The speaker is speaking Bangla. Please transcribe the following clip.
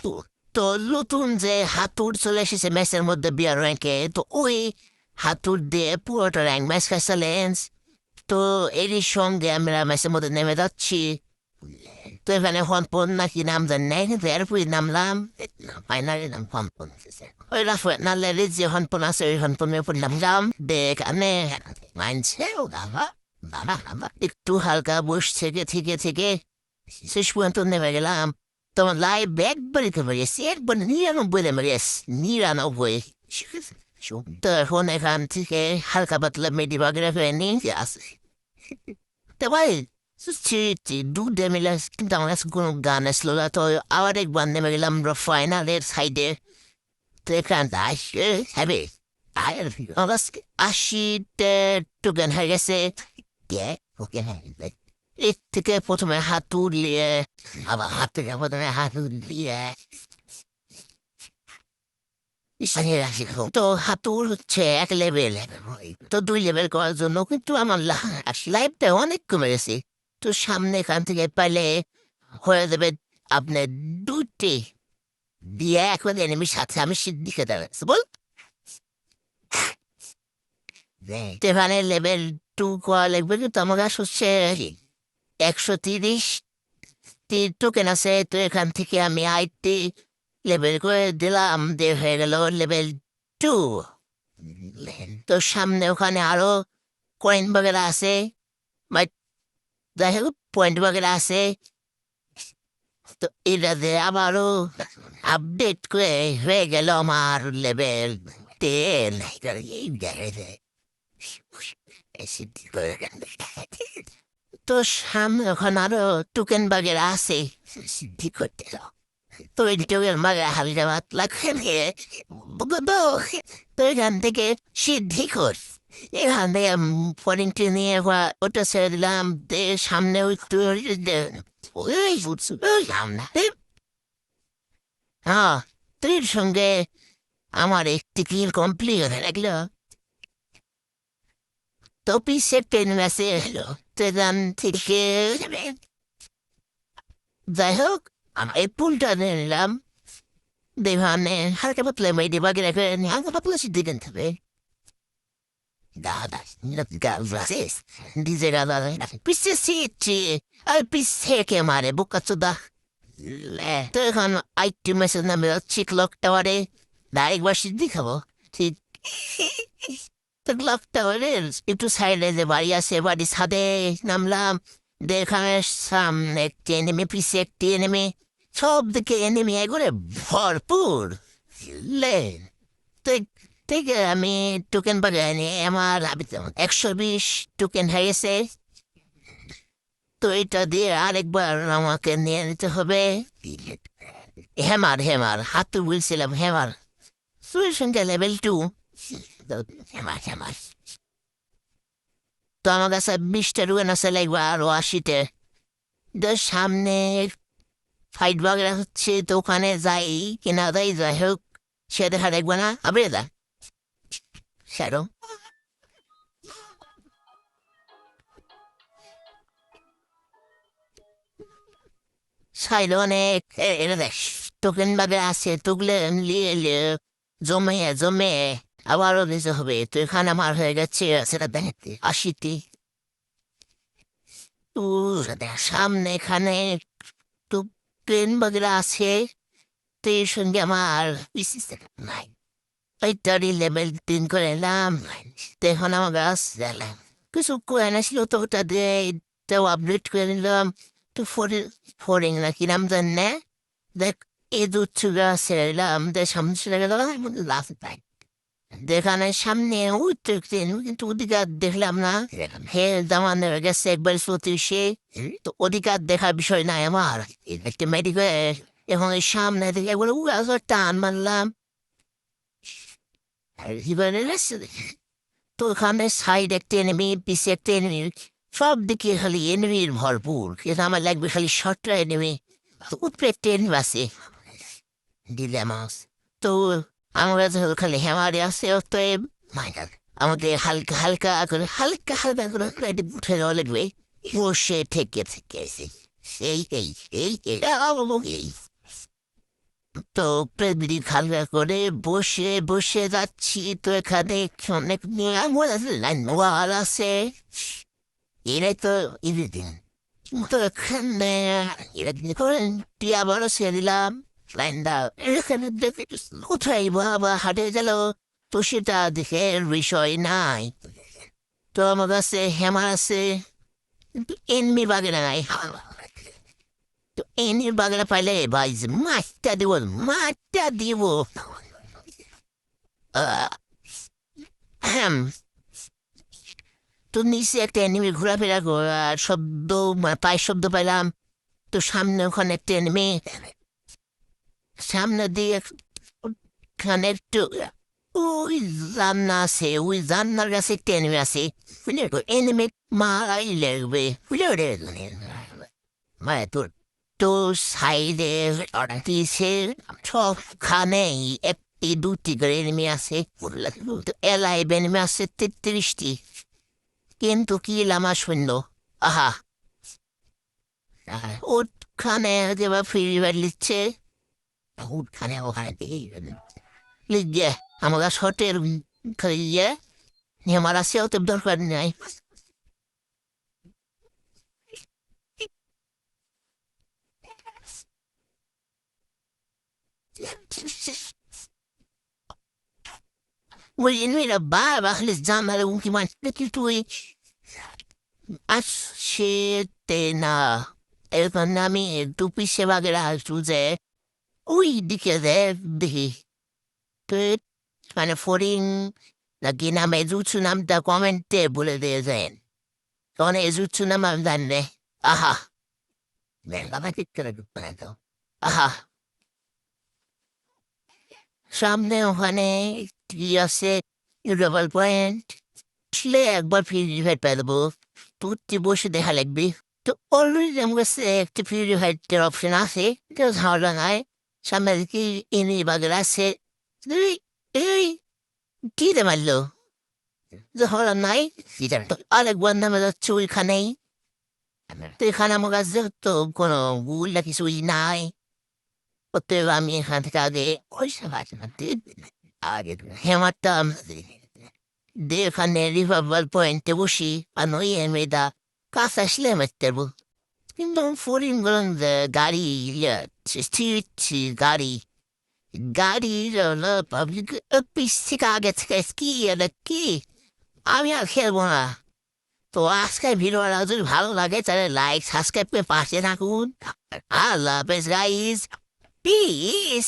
তো তো নতুন যে হাতুড় চলে এসেছে ম্যাচের মধ্যে বিয়ার র্যাঙ্কে, তো ওই হাতুড় দিয়ে পুরোটা র্যাঙ্ক ম্যাচ খেলছে লেন্স। তো এরই সঙ্গে আমরা ম্যাচের মধ্যে নেমে যাচ্ছি। তো এখানে হনপন নাকি নাম জানি নাই, কিন্তু এরপরই নামলাম। ফাইনালি নাম হনপন। ওই রাফে নালে যে হনপন আছে ওই হনপনের উপর নামলাম। এখানে মানছে ও বাবা, বাবা বাবা একটু হালকা বস থেকে থেকে থেকে শেষ পর্যন্ত নেমে গেলাম। তোমার লাইভ একবারই তো মেরেছি, একবার 99 মেরেছি, 99। তো এখন এখান থেকে হালকা পাতলা মেডি বাগেরা ফেলে নিয়ে আসে। তো ভাই দুধে মিলে কিন্তু আমার কাছে কোনো গান আসলো না। তো আবার একবার নেমে গেলাম আমরা ফাইনালের সাইডে। তো এখানটা আসে হবে আর আশিতে টোকেন হয়ে গেছে। ওকে হ্যাঁ, এর থেকে প্রথমে হাতুড়িয়ে আবার হাত থেকে প্রথমে হাতুড়িয়ে তো হাতুড় হচ্ছে 1 লেভেল, তো 2 লেভেল করার জন্য কিন্তু আমার লাইফটা অনেক কমে গেছে। তো সামনে এখান থেকে পাইলে হয়ে যাবে আপনার 2টি দিয়ে এখন এনিমির সাথে আমি সিদ্ধি দাঁড়াচ্ছি বল। এখানে লেভেল 2 করা লাগবে, কিন্তু আমার কাছে হচ্ছে 130 টোকেন আছে। তো এখান থেকে আমি আইটি লেভেল করে দিলাম, দিয়ে হয়ে গেল লেভেল 2। তো সামনে ওখানে আরো কয়েন বাগেরা আছে, যাই হোক পয়েন্ট বাগেরা আছে। তো এটা দিয়ে আবারও আপডেট করে হয়ে গেল আমার লেভেল 10। তো সামনে ওখানে আরো টোকেন বাগেরা আছে সিদ্ধি করতে দাও। তো এই টোকেন বাগেরা হালকা পাতলা খেলে তো এখান থেকে সিদ্ধি কর। এখান থেকে পয়েন্টটি নিয়ে ওটা ছেড়ে দিলাম, সামনে হ্যাঁ তোর সঙ্গে আমার একটি কিল কমপ্লিট হয়ে লাগলো। তো পিসের টেন ম্যাচে এলো তো এখান থেকে যাই হোক আমার এই পুলটা নিলাম। দেখানে হালকা পাতলা মেয়েদের বাকি রেখে হালকা পাতলা সিদ্ধি কিনতে হবে। দাদা gracias. Dice nada, pisse sitti, al pisse che mare, buca da. তো এখন আইটেম মেসেজ নামে ক্লক টাওয়ারে ডাইরেক্ট সিদ্ধি খাবো ঠিক। তো ক্লক টাওয়ারের একটু সাইডে যে বাড়ি আছে বাড়ির ছাদে নামলাম। দেখানে সামনে একটি এনেমি পিছে একটি এনেমি, সব দিকে এনেমি একবারে ভরপুর। তো থেকে আমি টোকেন বাগানে আমার 120 টোকেন হয়ে গেছে। তো এটা দিয়ে আরেকবার আমাকে নিয়ে নিতে হবে হেমার হাতু বলছিলাম হেমার সুর সঙ্গে লেভেল 2। হেমার তো আমার কাছে 20টা রুয়েন আছে, লাগবে আরো 80তে। সামনে ফাইট বাগেরা হচ্ছে, তো ওখানে যাই কিনা যাই হোক সে দেখা দেখবে না আবে দা স্যারো। সাইলে অনেক এটা দেখ টোকেন বাগে আছে, তোগুলো নিয়ে জমে আবারও দিতে হবে। তো এখানে আমার হয়ে গেছে সেটা দেখতে 80টি। তো দেখ সামনে এখানে টোকেন বাগেরা আছে, তো এর সঙ্গে আমার নাই ওইটারই লেভেল 3 করে এলাম। তো এখন আমার গাছ দিলাম কিছু করে ছিল, তো ওটা দিয়ে এটাও আপডেট করে নিলাম। তো ফোরিং নাকি নাম জান না, দেখ এই দুধ চুগা ছেড়ে দিলাম, সামনে ছেড়ে গেল লাভ পাই। দেখানে সামনে উঠতেন কিন্তু অধিকার দেখলাম না। হে দামানের গেছে একবার 34। তো অধিকার দেখার বিষয় নাই আমার, একটা মেডিকেল এখন এই সামনে থেকে একবার টান মারলাম। তো ওখানে সাইড একটা এনিমি পিছে একটা এনিমি, সব দিকে খালি এনিমির ভরপুর, কিন্তু আমার লাগবে খালি শর্টটা এনিমি। উপরে একটা এনিমি আছে ডিলেমাস। তো আমার কাছে খালি হ্যামারে আছে, অতএব আমাকে হালকা হালকা করে উঠে যাওয়া লাগবে। বসে থেকে এই তো প্রতিদিন খালগা করে বসে বসে যাচ্ছি, তো এখানে অনেক লাইন আছে, এরাই তো ইভিদিন। তো এখানে এরা করেন টিয়া বড় ছেড়ে দিলাম লাইনটা, এখানে দেখে কোথায় বাবা হাটে গেল, তো সেটা দেখে বিষয় নাই। তো আমার কাছে হেমার আছে, কিন্তু এমনি বাগেরা নাই। তো এমনি বাগেরা পাইলে ভাই যে মাছটা দিব, মাছটা দিব। আহ, হ্যাম, তো নিচে একটা এনিমি ঘোরাফেরা করার শব্দ, পায়ের শব্দ পাইলাম। তো সামনে ওখানে একটা এনিমি, সামনে দিয়ে ওখানে একটু ওই জান্না আছে, ওই জান্নার কাছে একটা এনিমি আছে, বুঝলে তো এনিমি মারাই লাগবে, বুঝলে মানে তোর, তো সাইডে দিয়েছে সবখানেই একটি দুটি করে এনিমি আছে, তো এলাইভ এনিমি আছে 33টি, কিন্তু কি লামা শূন্য। আহা, ওখানে যেবা ফ্রি ফায়ার লিখছে, ওখানে ওখানে লিখছে আমার শর্টের ইয়ে আমার আসেও তো দরকার নাই। وإنه بقى بخلص زعما لو ممكن ما تلقيتوا إيه أشتنا এখানে একটু পিছিয়ে বাগেরা আসু যে ওই দিকে যে দেখি, তো মানে ফরিং নাকি নামে জুৎসু নামটা কমেন্টে বলে দিয়েছেন, তখন এই জুৎসু নাম আমি জানি রে। আহা, বাবা ঠিক করে ঢুকবে না তো। আহা, সামনে ওখানে কি আছে, ডাবল পয়েন্ট আসলে একবার ফ্রি রিভাইড পেয়ে দেবো, তুই বসে দেখা লাগবি। তো অলরেডি আমার কাছে একটা ফ্রি রিভাইডের অপশন আছে, এটা ঝামেলা নাই। সামনে দিকে এনে বাগের আছে, এই এই কি রে মারলো, ঝামেলা নাই। তো আরেকবার নামে যাচ্ছে ওইখানেই, তো এখানে আমার কাছে তো কোনো গুলা কিছুই নাই। অতএব আমি এখান থেকে আগে পয়সা বাঁচাতে আগে হেমারটা দিয়ে এখানে রিভার পয়েন্টে বসি, আর নই মেয়েটা কাছে আসলে মারতে পারবো। কিন্তু ফরিন বলেন যে গাড়ি স্ট্রিট গাড়ি, গাড়ির হলো পাবলিক পিস থেকে আগে থেকে কি কি, আমি আর খেলবো না। তো আজকের ভিডিওটা যদি ভালো লাগে তাহলে লাইক সাবস্ক্রাইব করে পাশে থাকুন। আল্লাহ হাফেজ গাইস, পিস।